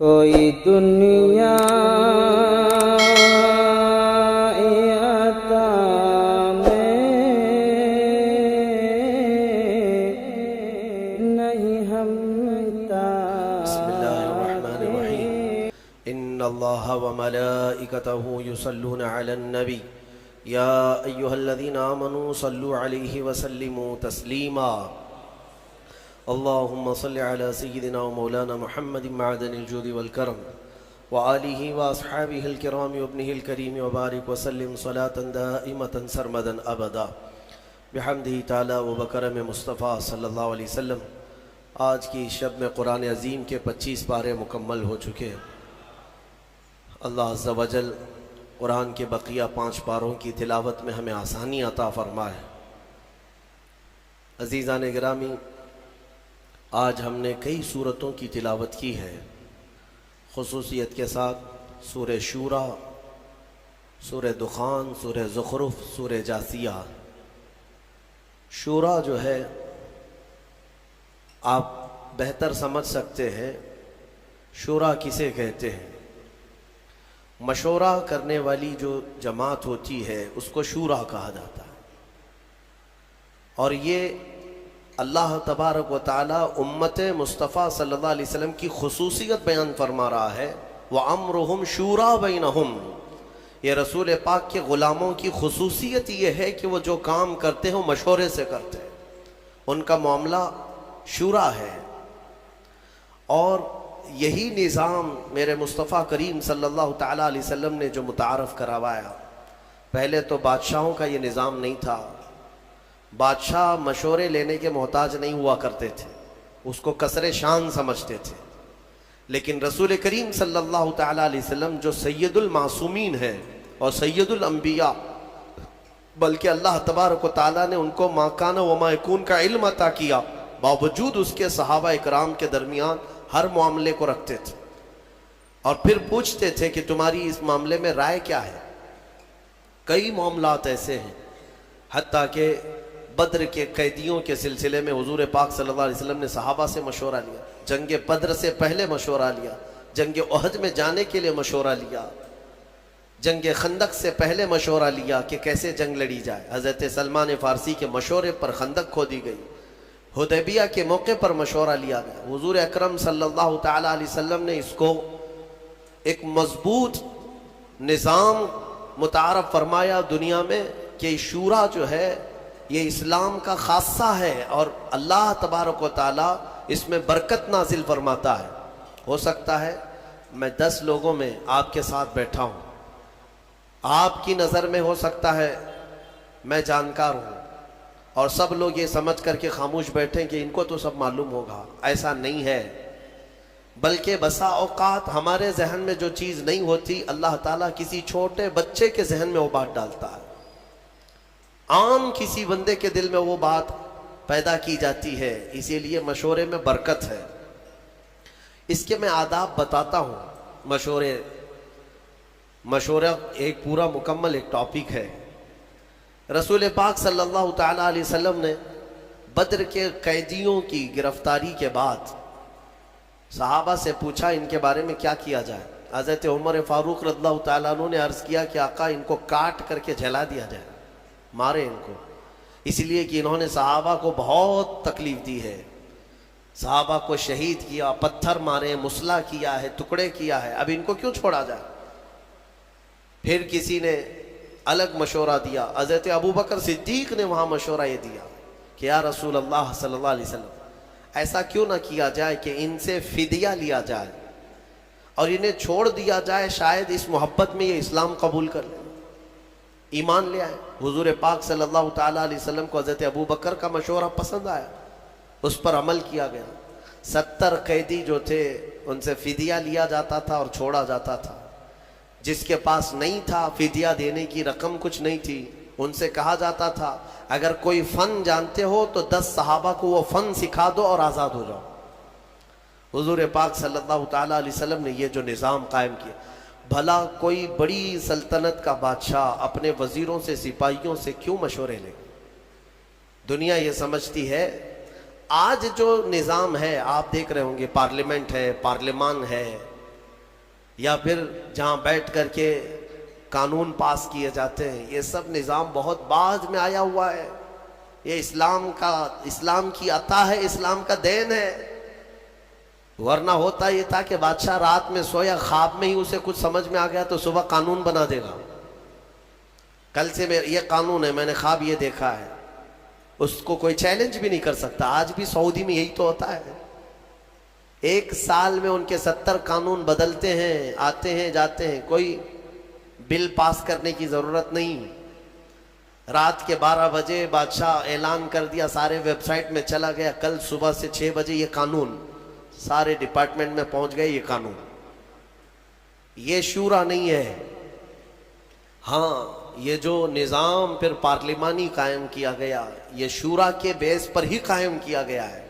کوئی دنیا عطا میں نہیں ہمتا۔ بسم اللہ الرحمن الرحیم۔ ان اللہ وملائکتہ یصلون علی النبی یا ایہا الذین آمنوا صلوا علیہ وسلموا تسلیما۔ اللہم صل علی سیدنا و مولانا محمد معدن الجود والکرم وآلہ واصحابہ الکرام وابنہ الکریم وبارک وسلم صلاة دائمة سرمدا ابدا بحمدہ تعالی و بکرم مصطفیٰ صلی اللہ علیہ وسلم۔ آج کی شب میں قرآن عظیم کے 25 پارے مکمل ہو چکے ہیں۔ اللہ عز و جل قرآن کے بقیہ 5 پاروں کی تلاوت میں ہمیں آسانی عطا فرمائے۔ عزیزان گرامی، آج ہم نے کئی سورتوں کی تلاوت کی ہے، خصوصیت کے ساتھ سورہ شورا، سورہ دخان، سورہ زخرف، سورہ جاثیہ۔ شورا جو ہے آپ بہتر سمجھ سکتے ہیں شورا کسے کہتے ہیں۔ مشورہ کرنے والی جو جماعت ہوتی ہے اس کو شورا کہا جاتا ہے، اور یہ اللہ تبارک و تعالی امت مصطفیٰ صلی اللہ علیہ وسلم کی خصوصیت بیان فرما رہا ہے۔ وَأَمْرُهُمْ شُورَا بَيْنَهُمْ۔ یہ رسول پاک کے غلاموں کی خصوصیت یہ ہے کہ وہ جو کام کرتے ہیں وہ مشورے سے کرتے ہیں، ان کا معاملہ شورا ہے۔ اور یہی نظام میرے مصطفیٰ کریم صلی اللہ تعالیٰ علیہ وسلم نے جو متعارف کروایا۔ پہلے تو بادشاہوں کا یہ نظام نہیں تھا، بادشاہ مشورے لینے کے محتاج نہیں ہوا کرتے تھے، اس کو کسر شان سمجھتے تھے۔ لیکن رسول کریم صلی اللہ تعالیٰ علیہ وسلم جو سید المعصومین ہیں اور سید الانبیاء، بلکہ اللہ تبارک و تعالیٰ نے ان کو ما کان و ما یکون کا علم عطا کیا، باوجود اس کے صحابہ اکرام کے درمیان ہر معاملے کو رکھتے تھے اور پھر پوچھتے تھے کہ تمہاری اس معاملے میں رائے کیا ہے۔ کئی معاملات ایسے ہیں، حتیٰ کہ بدر کے قیدیوں کے سلسلے میں حضور پاک صلی اللہ علیہ وسلم نے صحابہ سے مشورہ لیا، جنگ بدر سے پہلے مشورہ لیا، جنگ احد میں جانے کے لیے مشورہ لیا، جنگ خندق سے پہلے مشورہ لیا کہ کیسے جنگ لڑی جائے۔ حضرت سلمان فارسی کے مشورے پر خندق کھودی گئی، حدیبیہ کے موقع پر مشورہ لیا گیا۔ حضور اکرم صلی اللہ تعالیٰ علیہ وسلم نے اس کو ایک مضبوط نظام متعارف فرمایا دنیا میں کہ شورا جو ہے یہ اسلام کا خاصہ ہے، اور اللہ تبارک و تعالیٰ اس میں برکت نازل فرماتا ہے۔ ہو سکتا ہے میں 10 لوگوں میں آپ کے ساتھ بیٹھا ہوں، آپ کی نظر میں ہو سکتا ہے میں جانکار ہوں اور سب لوگ یہ سمجھ کر کے خاموش بیٹھیں کہ ان کو تو سب معلوم ہوگا۔ ایسا نہیں ہے، بلکہ بسا اوقات ہمارے ذہن میں جو چیز نہیں ہوتی اللہ تعالیٰ کسی چھوٹے بچے کے ذہن میں وہ بات ڈالتا ہے، عام کسی بندے کے دل میں وہ بات پیدا کی جاتی ہے۔ اسی لیے مشورے میں برکت ہے۔ اس کے میں آداب بتاتا ہوں۔ مشورہ ایک پورا مکمل ایک ٹاپک ہے۔ رسول پاک صلی اللہ تعالیٰ علیہ وسلم نے بدر کے قیدیوں کی گرفتاری کے بعد صحابہ سے پوچھا ان کے بارے میں کیا کیا جائے۔ حضرت عمر فاروق رضی اللہ تعالیٰ عنہ نے عرض کیا کہ آقا ان کو کاٹ کر کے جلا دیا جائے، مارے ان کو، اس لیے کہ انہوں نے صحابہ کو بہت تکلیف دی ہے، صحابہ کو شہید کیا، پتھر مارے، مسلح کیا ہے، ٹکڑے کیا ہے، اب ان کو کیوں چھوڑا جائے۔ پھر کسی نے الگ مشورہ دیا، حضرت ابوبکر صدیق نے وہاں مشورہ یہ دیا کہ یا رسول اللہ صلی اللہ علیہ وسلم ایسا کیوں نہ کیا جائے کہ ان سے فدیہ لیا جائے اور انہیں چھوڑ دیا جائے، شاید اس محبت میں یہ اسلام قبول کر لیں، ایمان لے آئے۔ حضور پاک صلی اللہ تعالیٰ علیہ وسلم کو حضرت ابوبکر کا مشورہ پسند آیا، اس پر عمل کیا گیا۔ 70 قیدی جو تھے ان سے فدیہ لیا جاتا تھا اور چھوڑا جاتا تھا۔ جس کے پاس نہیں تھا فدیہ دینے کی رقم کچھ نہیں تھی، ان سے کہا جاتا تھا اگر کوئی فن جانتے ہو تو 10 صحابہ کو وہ فن سکھا دو اور آزاد ہو جاؤ۔ حضور پاک صلی اللہ تعالیٰ علیہ وسلم نے یہ جو نظام قائم کیا، بھلا کوئی بڑی سلطنت کا بادشاہ اپنے وزیروں سے، سپاہیوں سے کیوں مشورے لے؟ دنیا یہ سمجھتی ہے آج جو نظام ہے آپ دیکھ رہے ہوں گے، پارلیمنٹ ہے، پارلیمان ہے، یا پھر جہاں بیٹھ کر کے قانون پاس کیے جاتے ہیں، یہ سب نظام بہت بعد میں آیا ہوا ہے. یہ اسلام کی عطا ہے، اسلام کا دین ہے. ورنہ ہوتا یہ تھا کہ بادشاہ رات میں سویا، خواب میں ہی اسے کچھ سمجھ میں آ گیا تو صبح قانون بنا دے گا. کل سے یہ قانون ہے، میں نے خواب یہ دیکھا ہے. اس کو کوئی چیلنج بھی نہیں کر سکتا. آج بھی سعودی میں یہی تو ہوتا ہے. ایک سال میں ان کے 70 قانون بدلتے ہیں، آتے ہیں جاتے ہیں. کوئی بل پاس کرنے کی ضرورت نہیں. رات کے 12 بجے بادشاہ اعلان کر دیا، سارے ویب سائٹ میں چلا گیا، کل صبح سے 6 بجے یہ قانون سارے ڈپارٹمنٹ میں پہنچ گئے. یہ قانون، یہ شورا نہیں ہے. ہاں، یہ جو نظام پھر پارلیمانی قائم کیا گیا، یہ شورا کے بیس پر ہی قائم کیا گیا ہے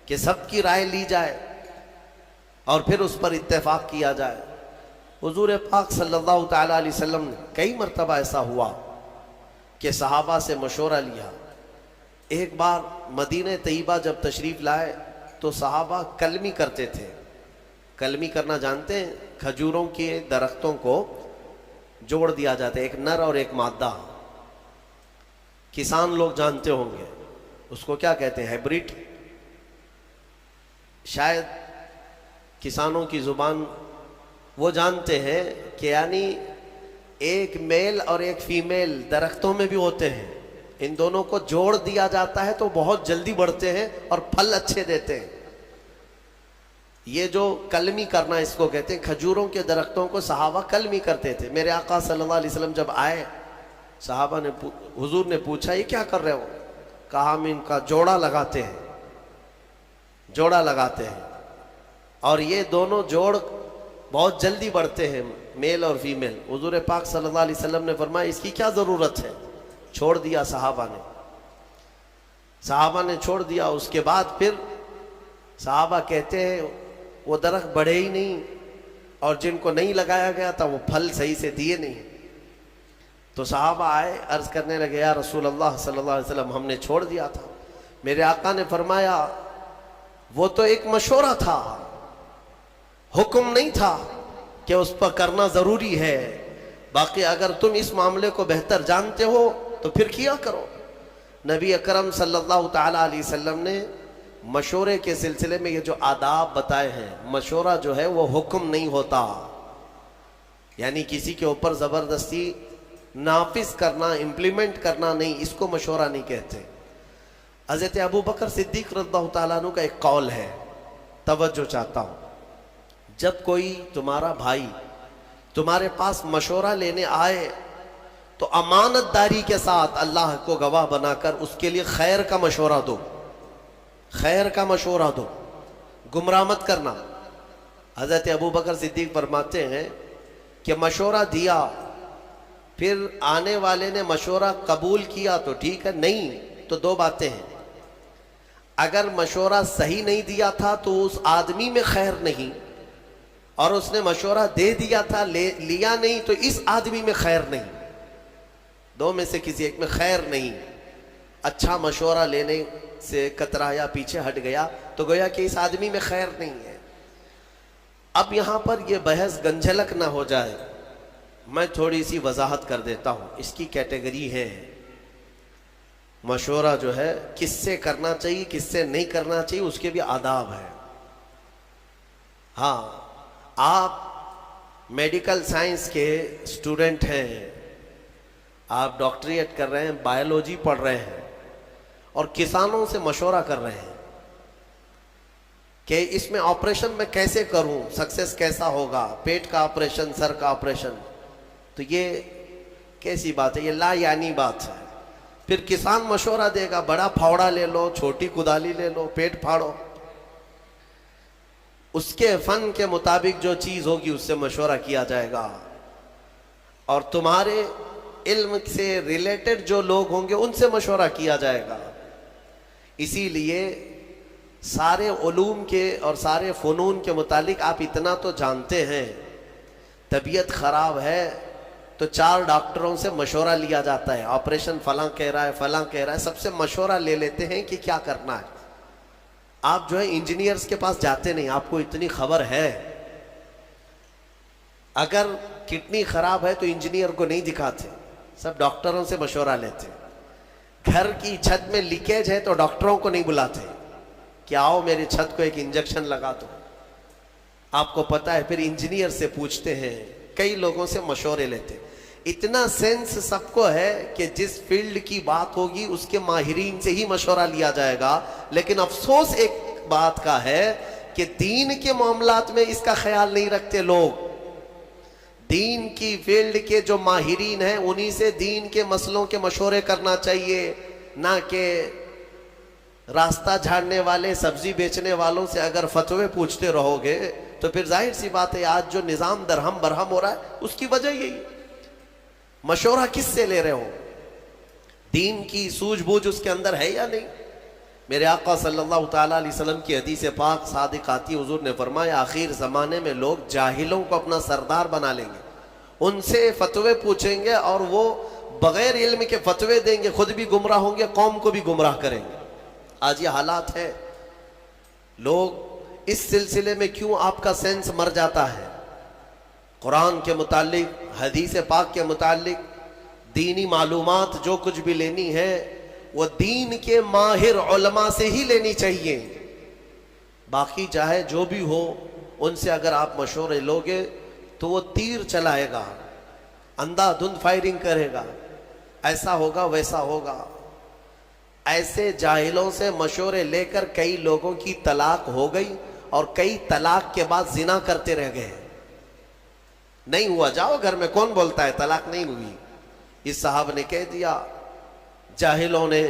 کہ سب کی رائے لی جائے اور پھر اس پر اتفاق کیا جائے. حضور پاک صلی اللہ تعالیٰ علیہ وسلم نے کئی مرتبہ ایسا ہوا کہ صحابہ سے مشورہ لیا. ایک بار مدینہ طیبہ جب تشریف لائے تو صحابہ کلمی کرتے تھے. کلمی کرنا جانتے ہیں؟ کھجوروں کے درختوں کو جوڑ دیا جاتا ہے، ایک نر اور ایک مادہ. کسان لوگ جانتے ہوں گے اس کو کیا کہتے ہیں، ہیبریڈ. شاید کسانوں کی زبان وہ جانتے ہیں کہ یعنی ایک میل اور ایک فیمیل درختوں میں بھی ہوتے ہیں، ان دونوں کو جوڑ دیا جاتا ہے تو بہت جلدی بڑھتے ہیں اور پھل اچھے دیتے ہیں. یہ جو کلمی کرنا اس کو کہتے ہیں. کھجوروں کے درختوں کو صحابہ کلمی کرتے تھے. میرے آقا صلی اللہ علیہ وسلم جب آئے، صحابہ نے حضور نے پوچھا یہ کیا کر رہے ہو؟ کہا ہم ان کا جوڑا لگاتے ہیں، جوڑا لگاتے ہیں، اور یہ دونوں جوڑ بہت جلدی بڑھتے ہیں، میل اور فیمیل. حضور پاک صلی اللہ علیہ وسلم نے فرمایا اس کی کیا ضرورت ہے؟ چھوڑ دیا صحابہ نے چھوڑ دیا. اس کے بعد پھر صحابہ کہتے ہیں وہ درخت بڑھے ہی نہیں، اور جن کو نہیں لگایا گیا تھا وہ پھل صحیح سے دیے نہیں. تو صحابہ آئے، عرض کرنے لگے یا رسول اللہ صلی اللہ علیہ وسلم ہم نے چھوڑ دیا تھا. میرے آقا نے فرمایا وہ تو ایک مشورہ تھا، حکم نہیں تھا کہ اس پر کرنا ضروری ہے. باقی اگر تم اس معاملے کو بہتر جانتے ہو تو پھر کیا کرو. نبی اکرم صلی اللہ تعالیٰ علیہ وسلم نے مشورے کے سلسلے میں یہ جو آداب بتائے ہیں. مشورہ جو ہے وہ حکم نہیں ہوتا، یعنی کسی کے اوپر زبردستی نافذ کرنا، امپلیمنٹ کرنا نہیں، اس کو مشورہ نہیں کہتے. حضرت ابو بکر صدیق رضی اللہ تعالیٰ عنہ کا ایک قول ہے، توجہ چاہتا ہوں. جب کوئی تمہارا بھائی تمہارے پاس مشورہ لینے آئے تو امانت داری کے ساتھ اللہ کو گواہ بنا کر اس کے لیے خیر کا مشورہ دو، خیر کا مشورہ دو، گمراہ مت کرنا. حضرت ابو بکر صدیق فرماتے ہیں کہ مشورہ دیا، پھر آنے والے نے مشورہ قبول کیا تو ٹھیک ہے، نہیں تو دو باتیں ہیں. اگر مشورہ صحیح نہیں دیا تھا تو اس آدمی میں خیر نہیں، اور اس نے مشورہ دے دیا تھا لیا نہیں تو اس آدمی میں خیر نہیں. دو میں سے کسی ایک میں خیر نہیں. اچھا مشورہ لینے سے کترایا، پیچھے ہٹ گیا تو گویا کہ اس آدمی میں خیر نہیں ہے. اب یہاں پر یہ بحث گنجھلک نہ ہو جائے، میں تھوڑی سی وضاحت کر دیتا ہوں. اس کی کیٹیگری ہے مشورہ جو ہے کس سے کرنا چاہیے کس سے نہیں کرنا چاہیے، اس کے بھی آداب ہے. ہاں، آپ میڈیکل سائنس کے اسٹوڈنٹ ہیں، آپ ڈاکٹریٹ کر رہے ہیں، بایولوجی پڑھ رہے ہیں، اور کسانوں سے مشورہ کر رہے ہیں کہ اس میں آپریشن میں کیسے کروں، سکسیس کیسا ہوگا، پیٹ کا آپریشن، سر کا آپریشن. تو یہ کیسی بات ہے؟ یہ لا یعنی بات ہے. پھر کسان مشورہ دے گا بڑا پھاوڑا لے لو، چھوٹی کدالی لے لو، پیٹ پھاڑو. اس کے فن کے مطابق جو چیز ہوگی اس سے مشورہ کیا جائے گا، اور تمہارے علم سے ریلیٹڈ جو لوگ ہوں گے ان سے مشورہ کیا جائے گا. اسی لیے سارے علوم کے اور سارے فنون کے متعلق آپ اتنا تو جانتے ہیں، طبیعت خراب ہے تو 4 ڈاکٹروں سے مشورہ لیا جاتا ہے. آپریشن فلاں کہہ رہا ہے، فلاں کہہ رہا ہے، سب سے مشورہ لے لیتے ہیں کہ کیا کرنا ہے. آپ جو ہے انجینئرز کے پاس جاتے نہیں، آپ کو اتنی خبر ہے. اگر کڈنی خراب ہے تو انجینئر کو نہیں دکھاتے، سب ڈاکٹروں سے مشورہ لیتے۔ گھر کی چھت میں لیکیج ہے تو ڈاکٹروں کو نہیں بلاتے کہ آؤ میری چھت کو ایک انجیکشن لگا دو۔ آپ کو پتا ہے، پھر انجینئر سے پوچھتے ہیں، کئی لوگوں سے مشورے لیتے۔ اتنا سینس سب کو ہے کہ جس فیلڈ کی بات ہوگی اس کے ماہرین سے ہی مشورہ لیا جائے گا، لیکن افسوس ایک بات کا ہے کہ دین کے معاملات میں اس کا خیال نہیں رکھتے لوگ۔ دین کی فیلڈ کے جو ماہرین ہیں انہی سے دین کے مسئلوں کے مشورے کرنا چاہیے، نہ کہ راستہ جھاڑنے والے سبزی بیچنے والوں سے اگر فتوے پوچھتے رہو گے تو پھر ظاہر سی بات ہے آج جو نظام درہم برہم ہو رہا ہے اس کی وجہ یہی۔ مشورہ کس سے لے رہے ہو؟ دین کی سوجھ بوجھ اس کے اندر ہے یا نہیں؟ میرے آقا صلی اللہ تعالیٰ علیہ وسلم کی حدیث پاک صادق آتی، حضور نے فرمایا آخر زمانے میں لوگ جاہلوں کو اپنا سردار بنا لیں گے، ان سے فتوے پوچھیں گے اور وہ بغیر علم کے فتوے دیں گے، خود بھی گمراہ ہوں گے، قوم کو بھی گمراہ کریں گے۔ آج یہ حالات ہے۔ لوگ اس سلسلے میں کیوں آپ کا سینس مر جاتا ہے؟ قرآن کے متعلق، حدیث پاک کے متعلق دینی معلومات جو کچھ بھی لینی ہے وہ دین کے ماہر علماء سے ہی لینی چاہیے۔ باقی چاہے جو بھی ہو ان سے اگر آپ مشورے لوگے تو وہ تیر چلائے گا، اندھا دھند فائرنگ کرے گا، ایسا ہوگا ویسا ہوگا۔ ایسے جاہلوں سے مشورے لے کر کئی لوگوں کی طلاق ہو گئی اور کئی طلاق کے بعد زنا کرتے رہ گئے۔ نہیں ہوا جاؤ گھر میں، کون بولتا ہے طلاق نہیں ہوئی؟ اس صاحب نے کہہ دیا، جاہلوں نے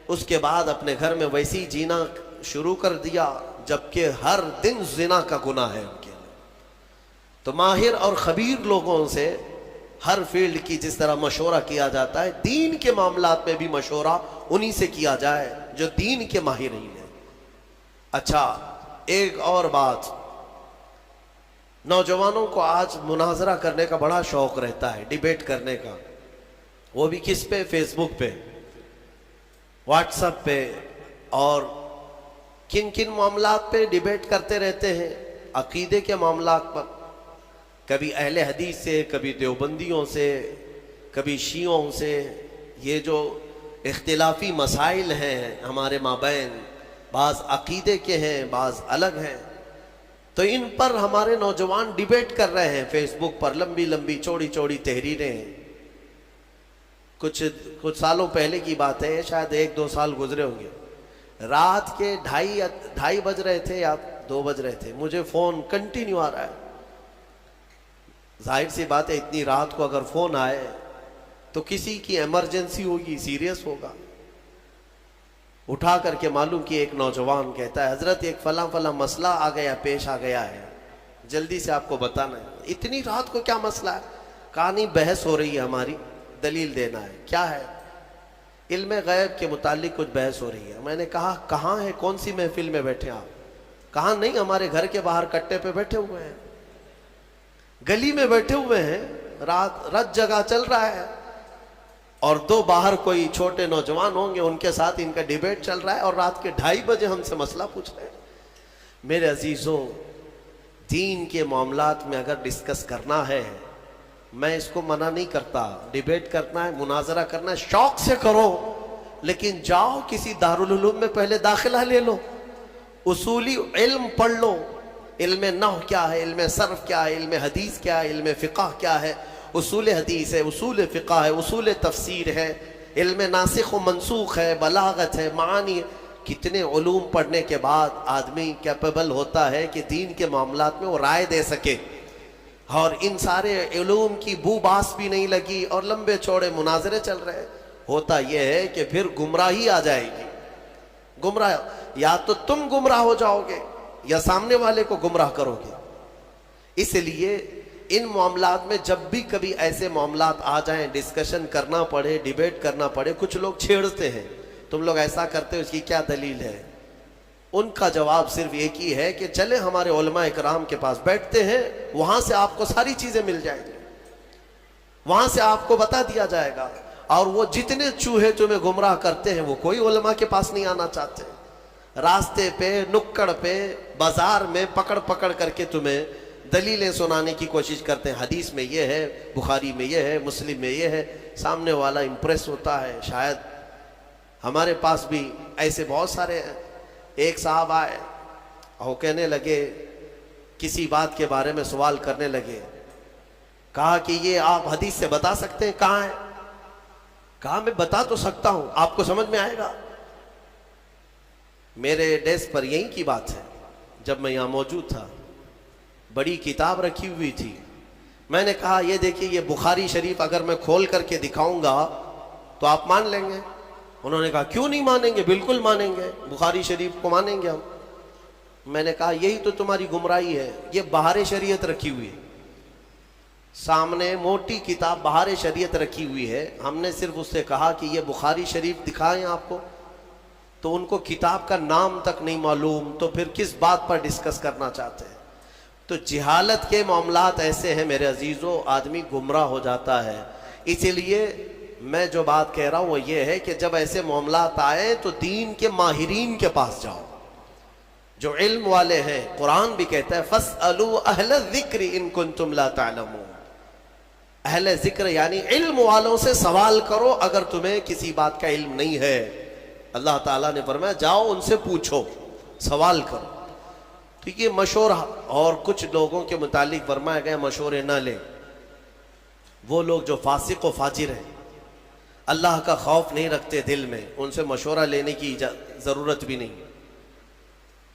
اس کے بعد اپنے گھر میں ویسی جینا شروع کر دیا جبکہ ہر دن زنا کا گناہ ہے ان کے لیے۔ تو ماہر اور خبیر لوگوں سے ہر فیلڈ کی جس طرح مشورہ کیا جاتا ہے، دین کے معاملات میں بھی مشورہ انہی سے کیا جائے جو دین کے ماہرین ہیں۔ اچھا، ایک اور بات، نوجوانوں کو آج مناظرہ کرنے کا بڑا شوق رہتا ہے، ڈیبیٹ کرنے کا، وہ بھی کس پہ؟ فیس بک پہ، واٹس ایپ پہ، اور کن کن معاملات پہ ڈیبیٹ کرتے رہتے ہیں؟ عقیدے کے معاملات پر، کبھی اہل حدیث سے، کبھی دیوبندیوں سے، کبھی شیعوں سے۔ یہ جو اختلافی مسائل ہیں ہمارے مابین، بعض عقیدے کے ہیں، بعض الگ ہیں، تو ان پر ہمارے نوجوان ڈیبیٹ کر رہے ہیں فیس بک پر، لمبی لمبی چوڑی چوڑی تحریریں۔ کچھ سالوں پہلے کی بات ہے، شاید 1-2 سال گزرے ہوں گے، رات کے 2:30 بج رہے تھے یا 2 بج رہے تھے، مجھے فون کنٹینیو آ رہا ہے۔ ظاہر سی بات ہے اتنی رات کو اگر فون آئے تو کسی کی ایمرجنسی ہوگی، سیریس ہوگا۔ اٹھا کر کے معلوم کہ ایک نوجوان کہتا ہے حضرت ایک فلاں فلاں مسئلہ آ گیا، پیش آ گیا ہے، جلدی سے آپ کو بتانا ہے۔ اتنی رات کو کیا مسئلہ ہے؟ کہا نہیں بحث ہو رہی ہے ہماری، دلیل دینا ہے۔ کیا ہے؟ علم غیب کے متعلق کچھ بحث ہو رہی ہے۔ میں نے کہا کہاں ہے، کون سی محفل میں بیٹھے آپ؟ کہا نہیں ہمارے گھر کے باہر کٹے پہ بیٹھے ہوئے ہیں، گلی میں بیٹھے ہوئے ہیں، رات جگہ چل رہا ہے، اور 2 باہر کوئی چھوٹے نوجوان ہوں گے، ان کے ساتھ ان کا ڈیبیٹ چل رہا ہے، اور رات کے 2:30 بجے ہم سے مسئلہ پوچھ رہے ہیں۔ میرے عزیزوں، دین کے معاملات میں اگر ڈسکس کرنا ہے، میں اس کو منع نہیں کرتا، ڈیبیٹ کرنا ہے، مناظرہ کرنا ہے، شوق سے کرو، لیکن جاؤ کسی دارالعلوم میں پہلے داخلہ لے لو، اصولی علم پڑھ لو۔ علم نحو کیا ہے، علم صرف کیا ہے، علم حدیث کیا ہے، علم فقہ کیا ہے، اصول حدیث ہے، اصول فقہ ہے، اصول تفسیر ہے، علم ناسخ و منسوخ ہے، بلاغت ہے، معانی ہے۔ کتنے علوم پڑھنے کے بعد آدمی کیپیبل ہوتا ہے کہ دین کے معاملات میں وہ رائے دے سکے، اور ان سارے علوم کی بو باس بھی نہیں لگی اور لمبے چوڑے مناظرے چل رہے۔ ہوتا یہ ہے کہ پھر گمراہی آ جائے گی، گمراہ، یا تو تم گمراہ ہو جاؤ گے یا سامنے والے کو گمراہ کرو گے۔ اس لیے ان معاملات میں جب بھی کبھی ایسے معاملات آ جائیں، ڈسکشن کرنا پڑے، ڈیبیٹ کرنا پڑے، کچھ لوگ چھیڑتے ہیں، تم لوگ ایسا کرتے ہو، اس کی کیا دلیل ہے؟ ان کا جواب صرف ایک ہی ہے کہ چلے ہمارے علماء اکرام کے پاس بیٹھتے ہیں، وہاں سے آپ کو ساری چیزیں مل جائیں گی، وہاں سے آپ کو بتا دیا جائے گا۔ اور وہ جتنے چوہے تمہیں گمراہ کرتے ہیں وہ کوئی علماء کے پاس نہیں آنا چاہتے، راستے پہ، نکڑ پہ، بازار میں پکڑ پکڑ کر کے تمہیں دلیلیں سنانے کی کوشش کرتے ہیں، حدیث میں یہ ہے، بخاری میں یہ ہے، مسلم میں یہ ہے، سامنے والا امپریس ہوتا ہے۔ شاید ہمارے پاس بھی ایسے بہت سارے ہیں۔ ایک صاحب آئے اور کہنے لگے، کسی بات کے بارے میں سوال کرنے لگے، کہا کہ یہ آپ حدیث سے بتا سکتے ہیں کہاں ہے؟ کہا میں بتا تو سکتا ہوں، آپ کو سمجھ میں آئے گا؟ میرے ڈیسک پر یہی کی بات ہے، جب میں یہاں موجود تھا بڑی کتاب رکھی ہوئی تھی، میں نے کہا یہ دیکھیے یہ بخاری شریف اگر میں کھول کر کے دکھاؤں گا تو آپ مان لیں گے؟ انہوں نے کہا کیوں نہیں مانیں گے، بالکل مانیں گے، بخاری شریف کو مانیں گے ہم۔ میں نے کہا یہی تو تمہاری گمراہی ہے، یہ بہار شریعت رکھی ہوئی ہے، سامنے موٹی کتاب بہار شریعت رکھی ہوئی ہے، ہم نے صرف اس سے کہا کہ یہ بخاری شریف دکھائیں آپ کو، تو ان کو کتاب کا نام تک نہیں معلوم، تو پھر کس بات پر ڈسکس کرنا چاہتے ہیں؟ تو جہالت کے معاملات ایسے ہیں میرے عزیزو، آدمی گمراہ ہو جاتا ہے۔ اسی لیے میں جو بات کہہ رہا ہوں وہ یہ ہے کہ جب ایسے معاملات آئے تو دین کے ماہرین کے پاس جاؤ، جو علم والے ہیں۔ قرآن بھی کہتا ہے فَاسْأَلُوا أَهْلَ الذِّكْرِ إِن كُنتُمْ لَا تَعْلَمُونَ، اہل ذکر یعنی علم والوں سے سوال کرو اگر تمہیں کسی بات کا علم نہیں ہے۔ اللہ تعالیٰ نے فرمایا جاؤ ان سے پوچھو، سوال کرو۔ تو یہ مشورہ، اور کچھ لوگوں کے متعلق فرمایا گیا مشورے نہ لیں، وہ لوگ جو فاسق و فاجر ہیں، اللہ کا خوف نہیں رکھتے دل میں، ان سے مشورہ لینے کی ضرورت بھی نہیں،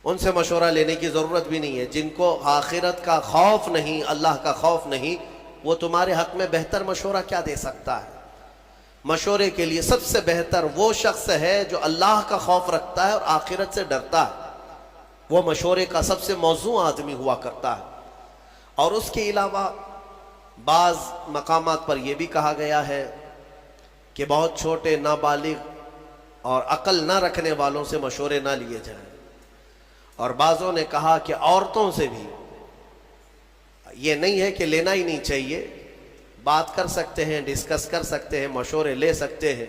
ان سے مشورہ لینے کی ضرورت بھی نہیں ہے۔ جن کو آخرت کا خوف نہیں، اللہ کا خوف نہیں، وہ تمہارے حق میں بہتر مشورہ کیا دے سکتا ہے؟ مشورے کے لیے سب سے بہتر وہ شخص ہے جو اللہ کا خوف رکھتا ہے اور آخرت سے ڈرتا ہے، وہ مشورے کا سب سے موزوں آدمی ہوا کرتا ہے۔ اور اس کے علاوہ بعض مقامات پر یہ بھی کہا گیا ہے کہ بہت چھوٹے نابالغ اور عقل نہ رکھنے والوں سے مشورے نہ لیے جائیں، اور بعضوں نے کہا کہ عورتوں سے بھی یہ نہیں ہے کہ لینا ہی نہیں چاہیے، بات کر سکتے ہیں، ڈسکس کر سکتے ہیں، مشورے لے سکتے ہیں،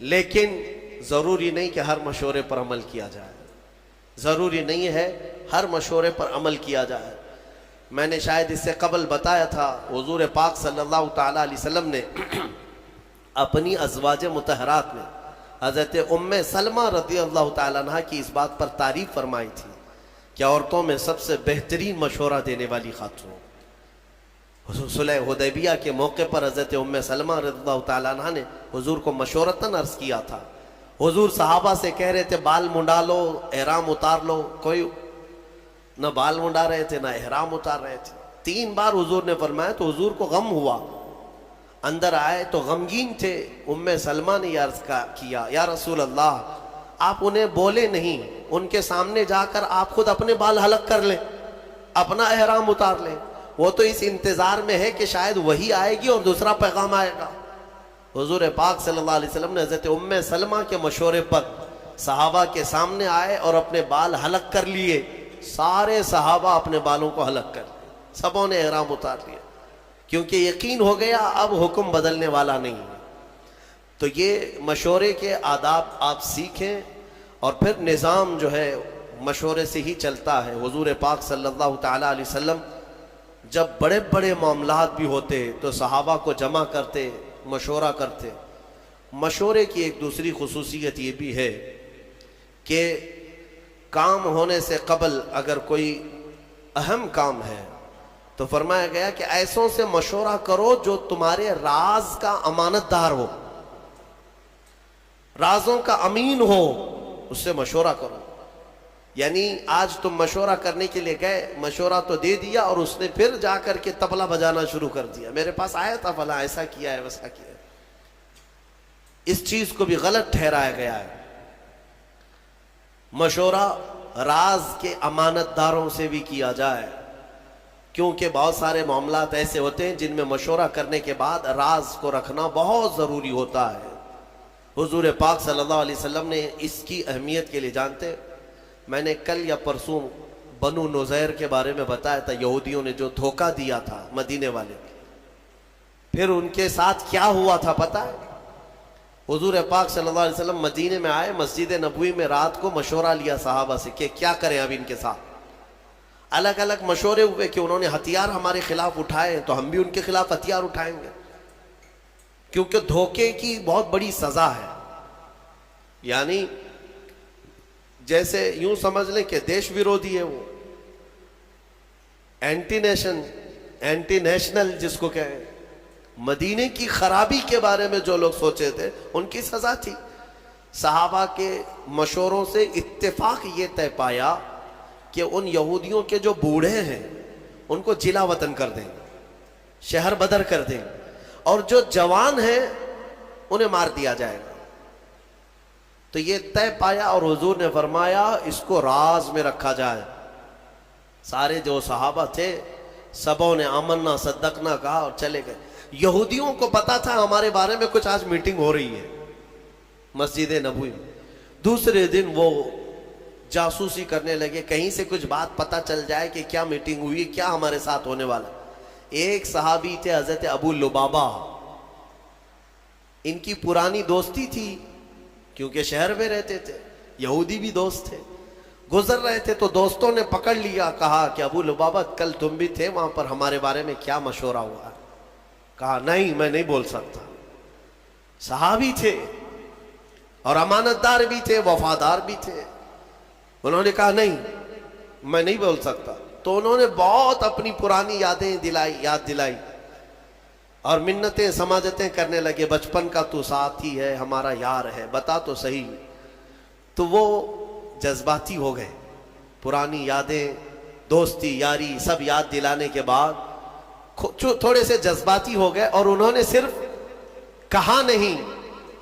لیکن ضروری نہیں کہ ہر مشورے پر عمل کیا جائے، ضروری نہیں ہے ہر مشورے پر عمل کیا جائے۔ میں نے شاید اس سے قبل بتایا تھا، حضور پاک صلی اللہ تعالیٰ علیہ وسلم نے اپنی ازواج مطہرات میں حضرت ام سلمہ رضی اللہ تعالیٰ عنہ کی اس بات پر تعریف فرمائی تھی کہ عورتوں میں سب سے بہترین مشورہ دینے والی خاتون۔ صلح حدیبیہ کے موقع پر حضرت ام سلمہ رضی اللہ تعالیٰ عنہ نے حضور کو مشورتاً عرض کیا تھا۔ حضور صحابہ سے کہہ رہے تھے بال منڈا لو، احرام اتار لو، کوئی نہ بال منڈا رہے تھے نہ احرام اتار رہے تھے۔ 3 بار حضور نے فرمایا تو حضور کو غم ہوا، اندر آئے تو غمگین تھے۔ ام سلمہ نے یہ عرض کیا یا رسول اللہ، آپ انہیں بولے نہیں، ان کے سامنے جا کر آپ خود اپنے بال حلق کر لیں، اپنا احرام اتار لیں، وہ تو اس انتظار میں ہے کہ شاید وہی آئے گی اور دوسرا پیغام آئے گا۔ حضور پاک صلی اللہ علیہ وسلم نے حضرت ام سلمہ کے مشورے پر صحابہ کے سامنے آئے اور اپنے بال حلق کر لیے۔ سارے صحابہ اپنے بالوں کو حلق کر لیے، سبوں نے احرام اتار لیا، کیونکہ یقین ہو گیا اب حکم بدلنے والا نہیں ہے۔ تو یہ مشورے کے آداب آپ سیکھیں، اور پھر نظام جو ہے مشورے سے ہی چلتا ہے۔ حضور پاک صلی اللہ تعالیٰ علیہ وسلم جب بڑے بڑے معاملات بھی ہوتے تو صحابہ کو جمع کرتے، مشورہ کرتے۔ مشورے کی ایک دوسری خصوصیت یہ بھی ہے کہ کام ہونے سے قبل اگر کوئی اہم کام ہے تو فرمایا گیا کہ ایسوں سے مشورہ کرو جو تمہارے راز کا امانت دار ہو، رازوں کا امین ہو، اس سے مشورہ کرو۔ یعنی آج تم مشورہ کرنے کے لیے گئے، مشورہ تو دے دیا اور اس نے پھر جا کر کے طبلہ بجانا شروع کر دیا، میرے پاس آیا تھا فلاں ایسا کیا ہے ویسا کیا ہے۔ اس چیز کو بھی غلط ٹھہرایا گیا ہے۔ مشورہ راز کے امانت داروں سے بھی کیا جائے، کیونکہ بہت سارے معاملات ایسے ہوتے ہیں جن میں مشورہ کرنے کے بعد راز کو رکھنا بہت ضروری ہوتا ہے۔ حضور پاک صلی اللہ علیہ وسلم نے اس کی اہمیت کے لیے جانتے، میں نے کل یا پرسوں بنو نذیر کے بارے میں بتایا تھا، یہودیوں نے جو دھوکہ دیا تھا مدینے والے، پھر ان کے ساتھ کیا ہوا تھا پتہ ہے؟ حضور پاک صلی اللہ علیہ وسلم مدینے میں آئے، مسجد نبوی میں رات کو مشورہ لیا صحابہ سے کہ کیا کریں اب ان کے ساتھ۔ الگ الگ مشورے ہوئے کہ انہوں نے ہتھیار ہمارے خلاف اٹھائے تو ہم بھی ان کے خلاف ہتھیار اٹھائیں گے، کیونکہ دھوکے کی بہت بڑی سزا ہے. یعنی جیسے یوں سمجھ لیں کہ دیش ویرودھی ہے وہ، اینٹی نیشنل جس کو کہیں. مدینے کی خرابی کے بارے میں جو لوگ سوچے تھے ان کی سزا تھی. صحابہ کے مشوروں سے اتفاق یہ طے پایا کہ ان یہودیوں کے جو بوڑھے ہیں ان کو جلا وطن کر دیں گے، شہر بدر کر دیں گے، اور جو جوان ہیں انہیں مار دیا جائے گا. تو یہ طے پایا اور حضور نے فرمایا اس کو راز میں رکھا جائے. سارے جو صحابہ تھے سبوں نے آمنا صدقنا کہا اور چلے گئے. یہودیوں کو پتا تھا ہمارے بارے میں کچھ آج میٹنگ ہو رہی ہے مسجد نبوی میں. دوسرے دن وہ جاسوسی کرنے لگے، کہیں سے کچھ بات پتا چل جائے کہ کیا میٹنگ ہوئی، کیا ہمارے ساتھ ہونے والا. ایک صحابی تھے حضرت ابو لبابہ، ان کی پرانی دوستی تھی کیونکہ شہر میں رہتے تھے، یہودی بھی دوست تھے. گزر رہے تھے تو دوستوں نے پکڑ لیا، کہا کہ ابو لبابہ کل تم بھی تھے وہاں پر، ہمارے بارے میں کیا مشورہ ہوا؟ کہا نہیں میں نہیں بول سکتا. صحابی تھے اور امانت دار بھی تھے، وفادار بھی تھے. انہوں نے کہا نہیں میں نہیں بول سکتا. تو انہوں نے بہت اپنی پرانی یادیں یاد دلائی اور منتیں سماجتیں کرنے لگے. بچپن کا تو ساتھی ہے، ہمارا یار ہے، بتا تو صحیح. تو وہ جذباتی ہو گئے. پرانی یادیں، دوستی، یاری سب یاد دلانے کے بعد تھوڑے سے جذباتی ہو گئے اور انہوں نے صرف کہا نہیں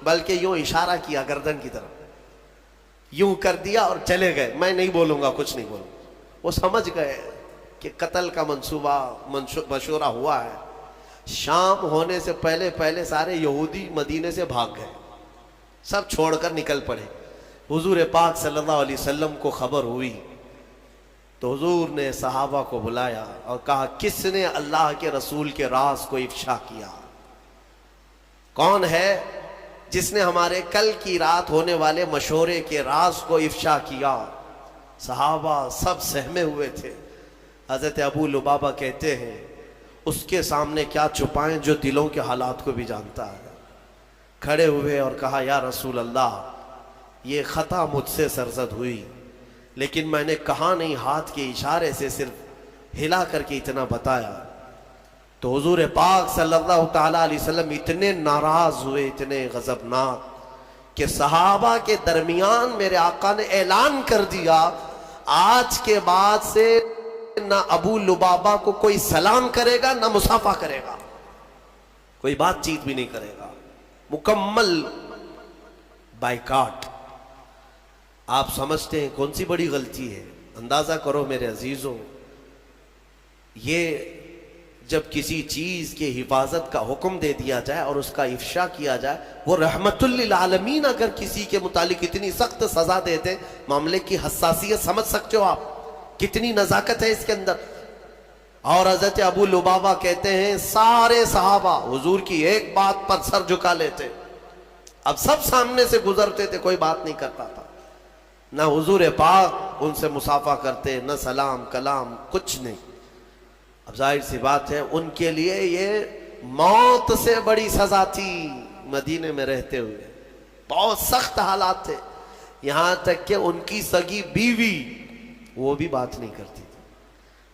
بلکہ یوں اشارہ کیا گردن کی طرف، یوں کر دیا اور چلے گئے. میں نہیں بولوں گا، کچھ نہیں بولوں. وہ سمجھ گئے کہ قتل کا منصوبہ مشورہ ہوا ہے. شام ہونے سے پہلے سارے یہودی مدینے سے بھاگ گئے، سب چھوڑ کر نکل پڑے. حضور پاک صلی اللہ علیہ وسلم کو خبر ہوئی تو حضور نے صحابہ کو بلایا اور کہا کس نے اللہ کے رسول کے راز کو افشا کیا؟ کون ہے جس نے ہمارے کل کی رات ہونے والے مشورے کے راز کو افشا کیا؟ صحابہ سب سہمے ہوئے تھے. حضرت ابو لبابہ کہتے ہیں اس کے سامنے کیا چھپائیں جو دلوں کے حالات کو بھی جانتا ہے. کھڑے ہوئے اور کہا یا رسول اللہ یہ خطا مجھ سے سرزد ہوئی، لیکن میں نے کہا نہیں، ہاتھ کے اشارے سے صرف ہلا کر کے اتنا بتایا. تو حضور پاک صلی اللہ تعالیٰ علیہ وسلم اتنے ناراض ہوئے، اتنے غضبناک کہ صحابہ کے درمیان میرے آقا نے اعلان کر دیا آج کے بعد سے نہ ابو لبابہ کو کوئی سلام کرے گا نہ مصافحہ کرے گا، کوئی بات چیت بھی نہیں کرے گا. مکمل بائیکاٹ. آپ سمجھتے ہیں کون سی بڑی غلطی ہے؟ اندازہ کرو میرے عزیزوں، یہ جب کسی چیز کے حفاظت کا حکم دے دیا جائے اور اس کا افشا کیا جائے، وہ رحمت للعالمین اگر کسی کے متعلق اتنی سخت سزا دیتے، معاملے کی حساسیت سمجھ سکتے ہو آپ، کتنی نزاکت ہے اس کے اندر. اور حضرت ابو لبابہ کہتے ہیں سارے صحابہ حضور کی ایک بات پر سر جھکا لیتے. اب سب سامنے سے گزرتے تھے، کوئی بات نہیں کرتا تھا، نہ حضور پاک ان سے مصافحہ کرتے، نہ سلام کلام، کچھ نہیں. اب ظاہر سی بات ہے ان کے لیے یہ موت سے بڑی سزا تھی. مدینے میں رہتے ہوئے بہت سخت حالات تھے، یہاں تک کہ ان کی سگی بیوی وہ بھی بات نہیں کرتی تھی.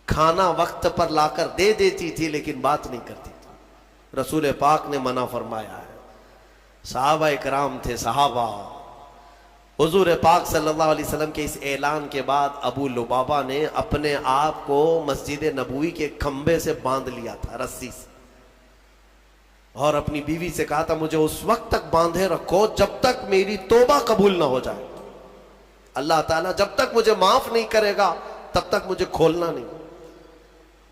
کھانا وقت پر لا کر دے دیتی تھی لیکن بات نہیں کرتی تھی. رسول پاک نے منع فرمایا ہے. صحابہ اکرام تھے، صحابہ. حضور پاک صلی اللہ علیہ وسلم کے اس اعلان کے بعد ابو لبابہ نے اپنے آپ کو مسجد نبوی کے کھمبے سے باندھ لیا تھا رسی سے، اور اپنی بیوی سے کہا تھا مجھے اس وقت تک باندھے رکھو جب تک میری توبہ قبول نہ ہو جائے. اللہ تعالیٰ جب تک مجھے معاف نہیں کرے گا تب تک مجھے کھولنا نہیں.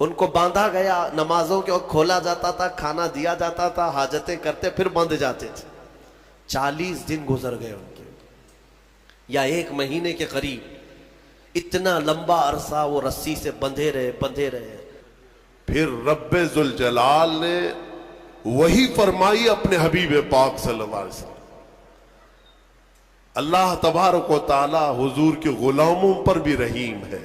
ان کو باندھا گیا، نمازوں کے وقت کھولا جاتا تھا، کھانا دیا جاتا تھا، حاجتیں کرتے پھر بندھ جاتے تھے. 40 دن گزر گئے ان کے، یا 1 مہینے کے قریب. اتنا لمبا عرصہ وہ رسی سے بندھے رہے. پھر رب ذوالجلال نے وہی فرمائی اپنے حبیب پاک صلی اللہ علیہ وسلم. اللہ تبارک و تعالی حضور کے غلاموں پر بھی رحیم ہے.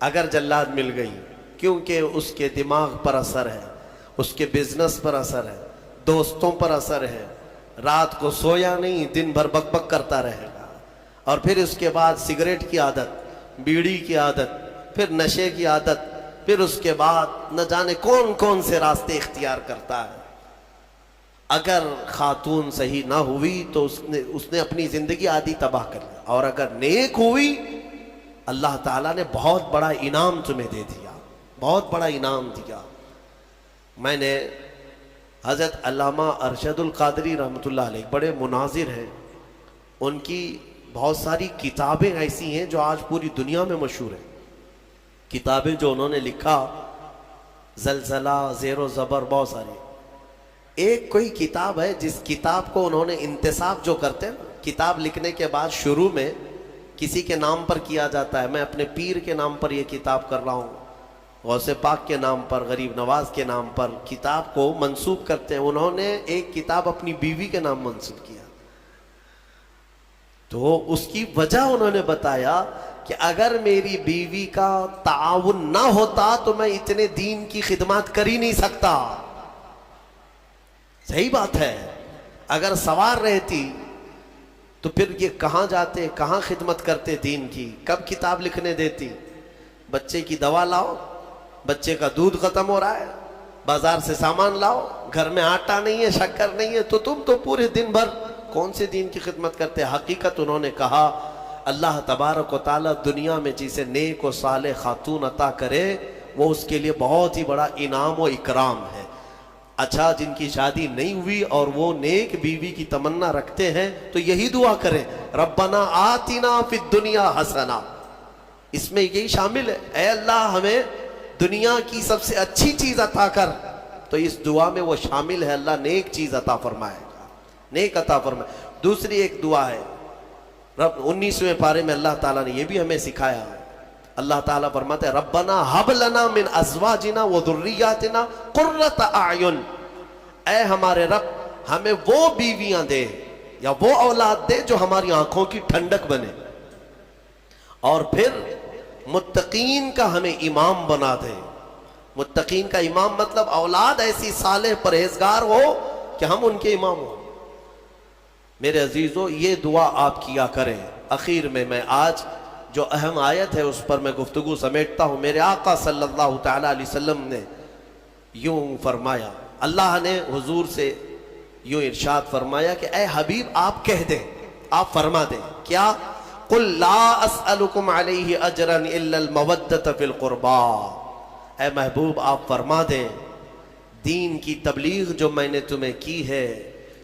اگر جلاد مل گئی، کیونکہ اس کے دماغ پر اثر ہے، اس کے بزنس پر اثر ہے، دوستوں پر اثر ہے، رات کو سویا نہیں، دن بھر بک بک کرتا رہے گا، اور پھر اس کے بعد سگریٹ کی عادت، بیڑی کی عادت، پھر نشے کی عادت، پھر اس کے بعد نہ جانے کون کون سے راستے اختیار کرتا ہے۔ اگر خاتون صحیح نہ ہوئی تو اس نے اپنی زندگی آدھی تباہ کر لی، اور اگر نیک ہوئی اللہ تعالیٰ نے بہت بڑا انعام تمہیں دے دیا، بہت بڑا انعام دیا۔ میں نے حضرت علامہ ارشد القادری رحمۃ اللہ علیہ بڑے مناظر ہیں، ان کی بہت ساری کتابیں ایسی ہیں جو آج پوری دنیا میں مشہور ہیں، کتابیں جو انہوں نے لکھا، زلزلہ، زیر و زبر، بہت ساری۔ ایک کوئی کتاب ہے جس کتاب کو انہوں نے انتصاب جو کرتے ہیں، کتاب لکھنے کے بعد شروع میں کسی کے نام پر کیا جاتا ہے، میں اپنے پیر کے نام پر یہ کتاب کر رہا ہوں، غوث پاک کے نام پر، غریب نواز کے نام پر کتاب کو منسوب کرتے ہیں۔ انہوں نے ایک کتاب اپنی بیوی کے نام منسوب کیا، تو اس کی وجہ انہوں نے بتایا کہ اگر میری بیوی کا تعاون نہ ہوتا تو میں اتنے دین کی خدمات کر ہی نہیں سکتا۔ صحیح بات ہے، اگر سوار رہتی تو پھر یہ کہاں جاتے، کہاں خدمت کرتے دین کی، کب کتاب لکھنے دیتی؟ بچے کی دوا لاؤ، بچے کا دودھ ختم ہو رہا ہے، بازار سے سامان لاؤ، گھر میں آٹا نہیں ہے، شکر نہیں ہے، تو تم تو پورے دن بھر کون سے دین کی خدمت کرتے؟ حقیقت انہوں نے کہا اللہ تبارک و تعالی دنیا میں جسے نیک و صالح خاتون عطا کرے وہ اس کے لیے بہت ہی بڑا انعام و اکرام ہے۔ اچھا، جن کی شادی نہیں ہوئی اور وہ نیک بیوی کی تمنا رکھتے ہیں تو یہی دعا کریں، ربنا آتنا فی الدنیا حسنہ، اس میں یہی شامل ہے، اے اللہ ہمیں دنیا کی سب سے اچھی چیز عطا کر، تو اس دعا میں وہ شامل ہے، اللہ نیک چیز عطا فرمائے گا، نیک عطا فرمائے۔ دوسری ایک دعا ہے، رب 19ویں پارے میں اللہ تعالیٰ نے یہ بھی ہمیں سکھایا، اللہ تعالیٰ فرماتے ہیں ربنا ہب لنا من ازواجنا و ذریاتنا قرۃ اعین، اے ہمارے رب ہمیں وہ بیویاں دے یا وہ اولاد دے جو ہماری آنکھوں کی ٹھنڈک بنے، اور پھر متقین کا ہمیں امام بنا دے۔ متقین کا امام مطلب اولاد ایسی صالح پرہیزگار ہو کہ ہم ان کے امام ہوں۔ میرے عزیزو، یہ دعا آپ کیا کریں۔ اخیر میں آج جو اہم آیت ہے اس پر میں گفتگو سمیٹتا ہوں۔ میرے آقا صلی اللہ تعالی علیہ وسلم نے یوں فرمایا، اللہ نے حضور سے یوں ارشاد فرمایا کہ اے حبیب آپ کہہ دیں، آپ فرما دیں، کیا؟ قل لا اسألکم علیہ اجرا الا المودۃ فی القربا، اے محبوب آپ فرما دیں دین کی تبلیغ جو میں نے تمہیں کی ہے،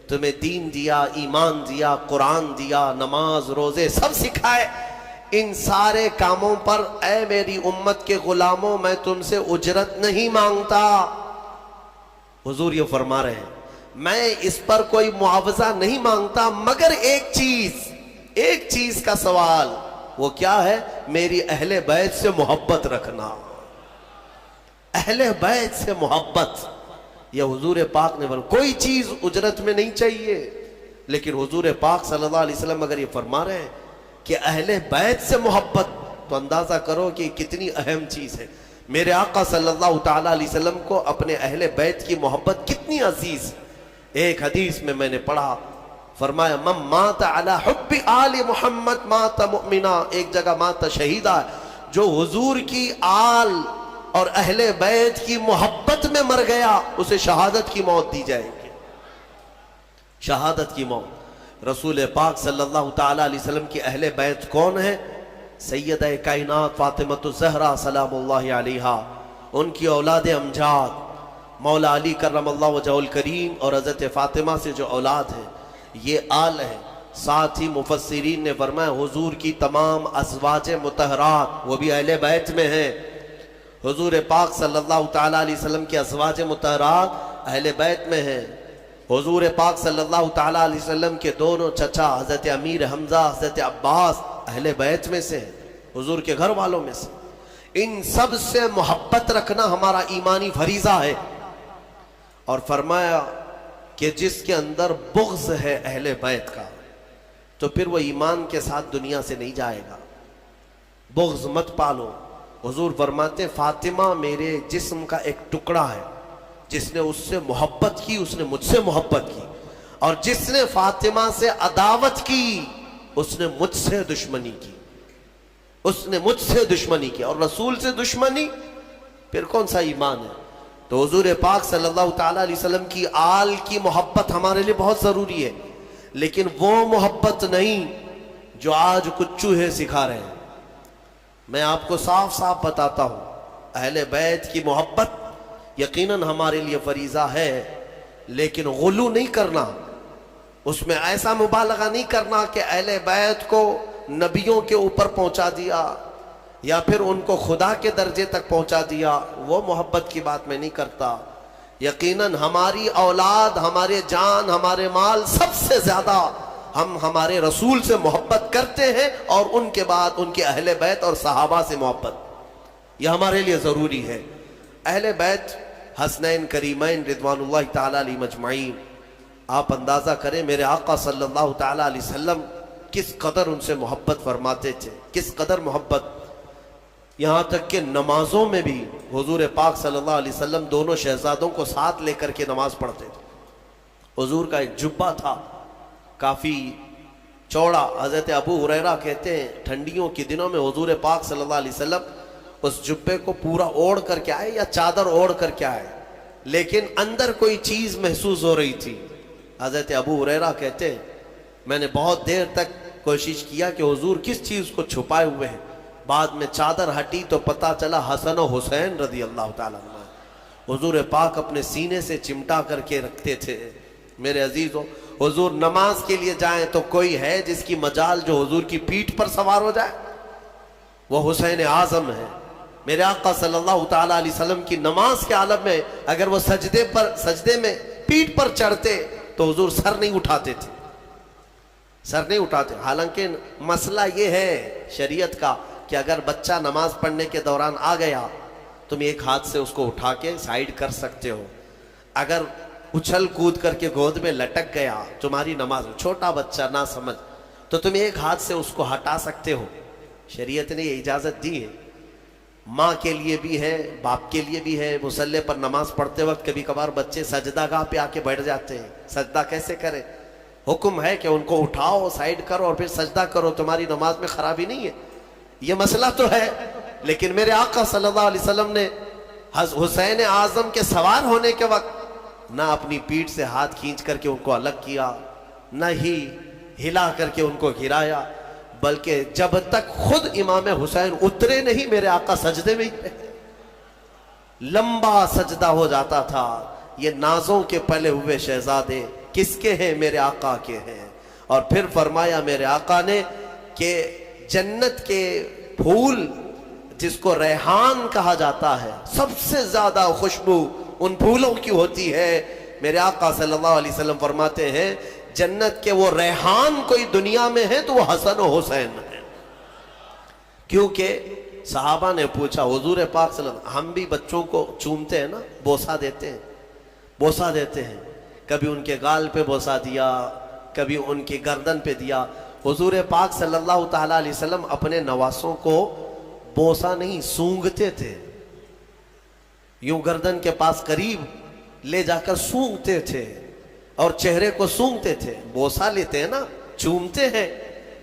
تمہیں دین دیا، ایمان دیا، قرآن دیا، نماز روزے سب سکھائے، ان سارے کاموں پر اے میری امت کے غلاموں میں تم سے اجرت نہیں مانگتا۔ حضور یہ فرما رہے ہیں میں اس پر کوئی معاوضہ نہیں مانگتا، مگر ایک چیز کا سوال، وہ کیا ہے؟ میری اہل بیت سے محبت رکھنا، اہل بیت سے محبت۔ یہ حضور پاک نے فرمایا، کوئی چیز اجرت میں نہیں چاہیے، لیکن حضور پاک صلی اللہ علیہ وسلم اگر یہ فرما رہے ہیں کہ اہل بیت سے محبت، تو اندازہ کرو کہ کتنی اہم چیز ہے۔ میرے آقا صلی اللہ تعالی علیہ وسلم کو اپنے اہل بیت کی محبت کتنی عزیز۔ ایک حدیث میں نے پڑھا، فرمایا من مات علی حب آل محمد مات مؤمنا، ایک جگہ مات شہیدہ، جو حضور کی آل اور اہل بیت کی محبت میں مر گیا اسے شہادت کی موت دی جائے گی، شہادت کی موت۔ رسول پاک صلی اللہ تعالی علیہ وسلم کی اہل بیت کون ہے؟ سیدہ کائنات فاطمہ الزہرا سلام اللہ علیہا، ان کی اولاد امجاد مولا علی کرم اللہ وجہہ الکریم اور حضرت فاطمہ سے جو اولاد ہے یہ آل ہے۔ ساتھ ہی مفسرین نے فرمایا حضور کی تمام ازواج مطہرات وہ بھی اہل بیت میں ہیں۔ حضور پاک صلی اللہ تعالی علیہ وسلم کی ازواج مطہرات اہل بیت میں ہیں۔ حضور پاک صلی اللہ تعالی علیہ وسلم کے دونوں چچا حضرت امیر حمزہ، حضرت عباس اہل بیت میں سے، حضور کے گھر والوں میں سے۔ ان سب سے محبت رکھنا ہمارا ایمانی فریضہ ہے۔ اور فرمایا کہ جس کے اندر بغض ہے اہل بیت کا تو پھر وہ ایمان کے ساتھ دنیا سے نہیں جائے گا۔ بغض مت پالو، حضور فرماتے فاطمہ میرے جسم کا ایک ٹکڑا ہے، جس نے اس سے محبت کی اس نے مجھ سے محبت کی، اور جس نے فاطمہ سے عداوت کی اس نے مجھ سے دشمنی کی، اس نے مجھ سے دشمنی کی۔ اور رسول سے دشمنی پھر کون سا ایمان ہے؟ تو حضور پاک صلی اللہ تعالیٰ علیہ وسلم کی آل کی محبت ہمارے لیے بہت ضروری ہے، لیکن وہ محبت نہیں جو آج کچھ چوہے سکھا رہے ہیں۔ میں آپ کو صاف صاف بتاتا ہوں، اہل بیت کی محبت یقیناً ہمارے لیے فریضہ ہے، لیکن غلو نہیں کرنا، اس میں ایسا مبالغہ نہیں کرنا کہ اہل بیت کو نبیوں کے اوپر پہنچا دیا یا پھر ان کو خدا کے درجے تک پہنچا دیا، وہ محبت کی بات میں نہیں کرتا۔ یقیناً ہماری اولاد، ہمارے جان، ہمارے مال، سب سے زیادہ ہم ہمارے رسول سے محبت کرتے ہیں، اور ان کے بعد ان کے اہل بیت اور صحابہ سے محبت، یہ ہمارے لیے ضروری ہے۔ اہل بیت حسنین کریمین رضوان اللہ تعالیٰ علیہ مجمعین، آپ اندازہ کریں میرے آقا صلی اللہ تعالیٰ علیہ وسلم کس قدر ان سے محبت فرماتے تھے، کس قدر محبت، یہاں تک کہ نمازوں میں بھی حضور پاک صلی اللہ علیہ وسلم دونوں شہزادوں کو ساتھ لے کر کے نماز پڑھتے تھے۔ حضور کا ایک جبہ تھا کافی چوڑا، حضرت ابو ہریرہ کہتے ہیں ٹھنڈیوں کے دنوں میں حضور پاک صلی اللہ علیہ وسلم اس جبے کو پورا اوڑھ کر کے آئے یا چادر اوڑھ کر کے آئے، لیکن اندر کوئی چیز محسوس ہو رہی تھی۔ حضرت ابو ہریرہ کہتے ہیں میں نے بہت دیر تک کوشش کیا کہ حضور کس چیز کو چھپائے ہوئے ہیں، بعد میں چادر ہٹی تو پتہ چلا حسن و حسین رضی اللہ تعالیٰ عنہ حضور پاک اپنے سینے سے چمٹا کر کے رکھتے تھے۔ میرے عزیزوں، حضور نماز کے لیے جائیں تو کوئی ہے جس کی مجال جو حضور کی پیٹھ پر سوار ہو جائے؟ وہ حسین اعظم ہے۔ میرے آقا صلی اللہ تعالیٰ علیہ وسلم کی نماز کے عالم میں اگر وہ سجدے میں پیٹھ پر چڑھتے تو حضور سر نہیں اٹھاتے تھے، سر نہیں اٹھاتے۔ حالانکہ مسئلہ یہ ہے شریعت کا کہ اگر بچہ نماز پڑھنے کے دوران آ گیا تم ایک ہاتھ سے اس کو اٹھا کے سائیڈ کر سکتے ہو، اگر اچھل کود کر کے گود میں لٹک گیا تمہاری نماز، چھوٹا بچہ نہ سمجھ، تو تم ایک ہاتھ سے اس کو ہٹا سکتے ہو، شریعت نے یہ اجازت دی ہے۔ ماں کے لیے بھی ہے، باپ کے لیے بھی ہے۔ مصلی پر نماز پڑھتے وقت کبھی کبھار بچے سجدہ گاہ پہ آ کے بیٹھ جاتے ہیں، سجدہ کیسے کریں؟ حکم ہے کہ ان کو اٹھاؤ، سائیڈ کرو اور پھر سجدہ کرو، تمہاری نماز میں خرابی نہیں ہے۔ یہ مسئلہ تو ہے، لیکن میرے آقا صلی اللہ علیہ وسلم نے حسین اعظم کے سوار ہونے کے وقت نہ اپنی پیٹھ سے ہاتھ کھینچ کر کے ان کو الگ کیا، نہ ہی ہلا کر کے ان کو گرایا، بلکہ جب تک خود امام حسین اترے نہیں میرے آقا سجدے میں ہی رہے، لمبا سجدہ ہو جاتا تھا۔ یہ نازوں کے پلے ہوئے شہزادے کس کے ہیں؟ میرے آقا کے ہیں۔ اور پھر فرمایا میرے آقا نے کہ جنت کے پھول جس کو ریحان کہا جاتا ہے، سب سے زیادہ خوشبو ان پھولوں کی ہوتی ہے۔ میرے آقا صلی اللہ علیہ وسلم فرماتے ہیں جنت کے وہ ریحان کوئی دنیا میں ہے تو وہ حسن و حسین ہے۔ کیونکہ صحابہ نے پوچھا حضور پاک صلی اللہ علیہ وسلم، ہم بھی بچوں کو چومتے ہیں نا، بوسہ دیتے ہیں، بوسہ دیتے ہیں، کبھی ان کے گال پہ بوسہ دیا، کبھی ان کی گردن پہ دیا۔ حضور پاک صلی اللہ تعالیٰ علیہ وسلم اپنے نواسوں کو بوسہ نہیں سونگھتے تھے، یوں گردن کے پاس قریب لے جا کر سونگھتے تھے اور چہرے کو سونگھتے تھے۔ بوسہ لیتے ہیں نا، چومتے ہیں،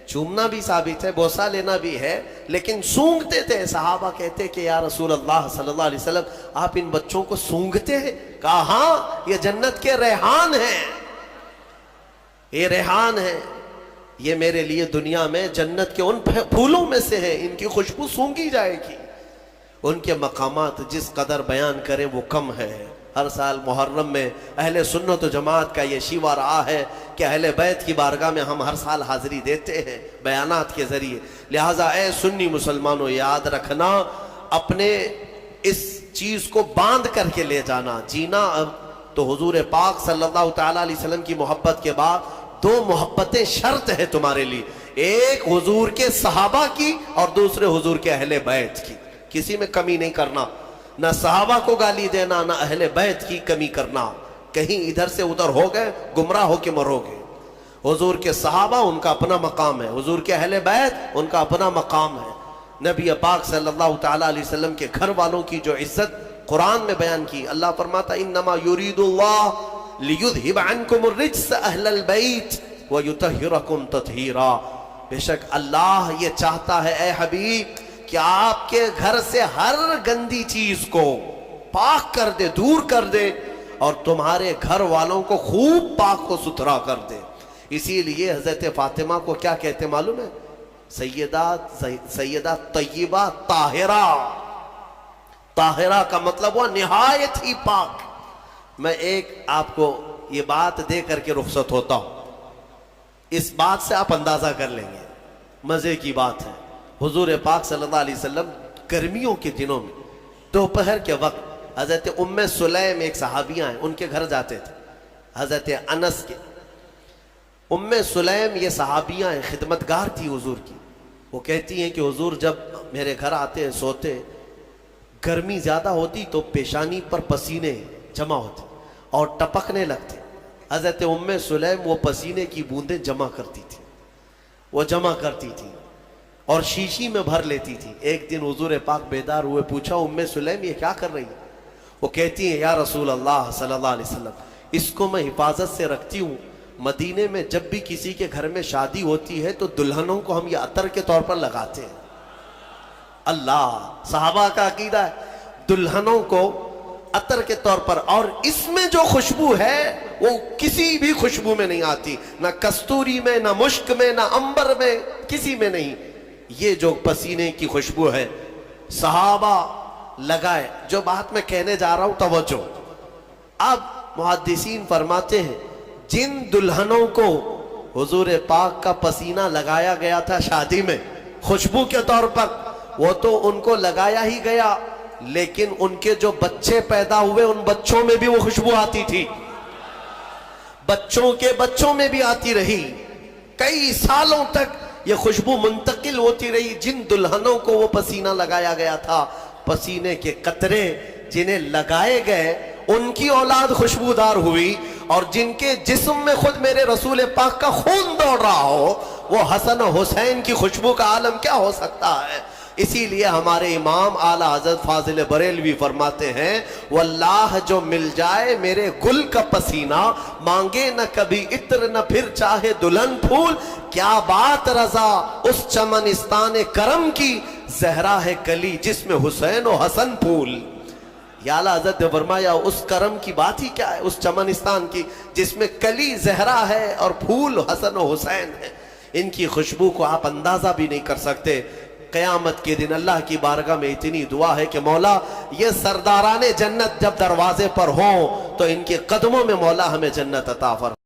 چومنا بھی ثابت ہے، بوسہ لینا بھی ہے، لیکن سونگھتے تھے۔ صحابہ کہتے کہ یا رسول اللہ صلی اللہ علیہ وسلم آپ ان بچوں کو سونگھتے ہیں؟ کہا ہاں، یہ جنت کے ریحان ہیں، یہ ریحان ہیں، یہ میرے لیے دنیا میں جنت کے ان پھولوں میں سے ہیں، ان کی خوشبو سونگھی جائے گی۔ ان کے مقامات جس قدر بیان کریں وہ کم ہے۔ ہر سال محرم میں اہل سنت و جماعت کا یہ شیوا رہا ہے کہ اہل بیت کی بارگاہ میں ہم ہر سال حاضری دیتے ہیں بیانات کے ذریعے۔ لہٰذا اے سنی مسلمانوں یاد رکھنا، اپنے اس چیز کو باندھ کر کے لے جانا، جینا۔ اب تو حضور پاک صلی اللہ تعالیٰ علیہ وسلم کی محبت کے بعد دو محبتیں شرط ہے تمہارے لیے، ایک حضور کے صحابہ کی اور دوسرے حضور کے اہل بیت کی۔ کسی میں کمی نہیں کرنا، نہ صحابہ کو گالی دینا، نہ اہل بیت کی کمی کرنا، کہیں ادھر سے ادھر ہو گئے گمراہ ہو کے مرو گے۔ حضور کے صحابہ ان کا اپنا مقام ہے، حضور کے اہل بیت ان کا اپنا مقام ہے۔ نبی پاک صلی اللہ تعالیٰ علیہ وسلم کے گھر والوں کی جو عزت قرآن میں بیان کی. اللہ فرماتا انما یرید اللہ لیذہب عنکم الرجس اہل البیت ویطہرکم تطہیرا. بے شک اللہ یہ چاہتا ہے اے حبیب کہ آپ کے گھر سے ہر گندی چیز کو پاک کر دے, دور کر دے, اور تمہارے گھر والوں کو خوب پاک و ستھرا کر دے. اسی لیے حضرت فاطمہ کو کیا کہتے معلوم ہے؟ سیدہ طیبہ طاہرہ. طاہرہ کا مطلب ہوا نہایت ہی پاک. میں ایک آپ کو یہ بات دے کر کے رخصت ہوتا ہوں. اس بات سے آپ اندازہ کر لیں گے, مزے کی بات ہے. حضور پاک صلی اللہ علیہ وسلم گرمیوں کے دنوں میں دوپہر کے وقت حضرت ام سلیم ایک صحابیہ ہیں, ان کے گھر جاتے تھے, حضرت انس کے. ام سلیم یہ صحابیہ ہیں, خدمتگار تھی حضور کی. وہ کہتی ہیں کہ حضور جب میرے گھر آتے سوتے, گرمی زیادہ ہوتی تو پیشانی پر پسینے جمع ہوتے اور ٹپکنے لگتے. حضرت ام سلیم وہ پسینے کی بوندیں جمع کرتی تھی, وہ جمع کرتی تھی اور شیشی میں بھر لیتی تھی. ایک دن حضور پاک بیدار ہوئے, پوچھا ام سلیم یہ کیا کر رہی ہے؟ وہ کہتی ہیں یا رسول اللہ صلی اللہ علیہ وسلم, اس کو میں حفاظت سے رکھتی ہوں. مدینے میں جب بھی کسی کے گھر میں شادی ہوتی ہے تو دلہنوں کو ہم یہ عطر کے طور پر لگاتے ہیں. اللہ, صحابہ کا عقیدہ ہے دلہنوں کو عطر کے طور پر, اور اس میں جو خوشبو ہے وہ کسی بھی خوشبو میں نہیں آتی, نہ کستوری میں, نہ مشک میں, نہ عنبر میں, کسی میں نہیں. یہ جو پسینے کی خوشبو ہے صحابہ لگائے. جو بات میں کہنے جا رہا ہوں توجہ. اب محدثین فرماتے ہیں جن دلہنوں کو حضور پاک کا پسینہ لگایا گیا تھا شادی میں خوشبو کے طور پر, وہ تو ان کو لگایا ہی گیا, لیکن ان کے جو بچے پیدا ہوئے ان بچوں میں بھی وہ خوشبو آتی تھی, بچوں کے بچوں میں بھی آتی رہی. کئی سالوں تک یہ خوشبو منتقل ہوتی رہی. جن دلہنوں کو وہ پسینہ لگایا گیا تھا, پسینے کے قطرے جنہیں لگائے گئے ان کی اولاد خوشبودار ہوئی, اور جن کے جسم میں خود میرے رسول پاک کا خون دوڑ رہا ہو وہ حسن و حسین کی خوشبو کا عالم کیا ہو سکتا ہے. اسی لیے ہمارے امام اعلیٰ حضرت فاضل بریلوی فرماتے ہیں واللہ جو مل جائے میرے گل کا پسینہ, مانگے نہ کبھی عطر نہ پھر چاہے دلہن پھول. کیا بات رضا اس چمنستان کرم کی, زہرا ہے کلی جس میں حسین و حسن پھول. یا اعلیٰ حضرت نے فرمایا اس کرم کی بات ہی کیا ہے, اس چمنستان کی جس میں کلی زہرا ہے اور پھول حسن و حسین ہے. ان کی خوشبو کو آپ اندازہ بھی نہیں کر سکتے. قیامت کے دن اللہ کی بارگاہ میں اتنی دعا ہے کہ مولا یہ سرداران جنت جب دروازے پر ہوں تو ان کے قدموں میں مولا ہمیں جنت عطا فرما.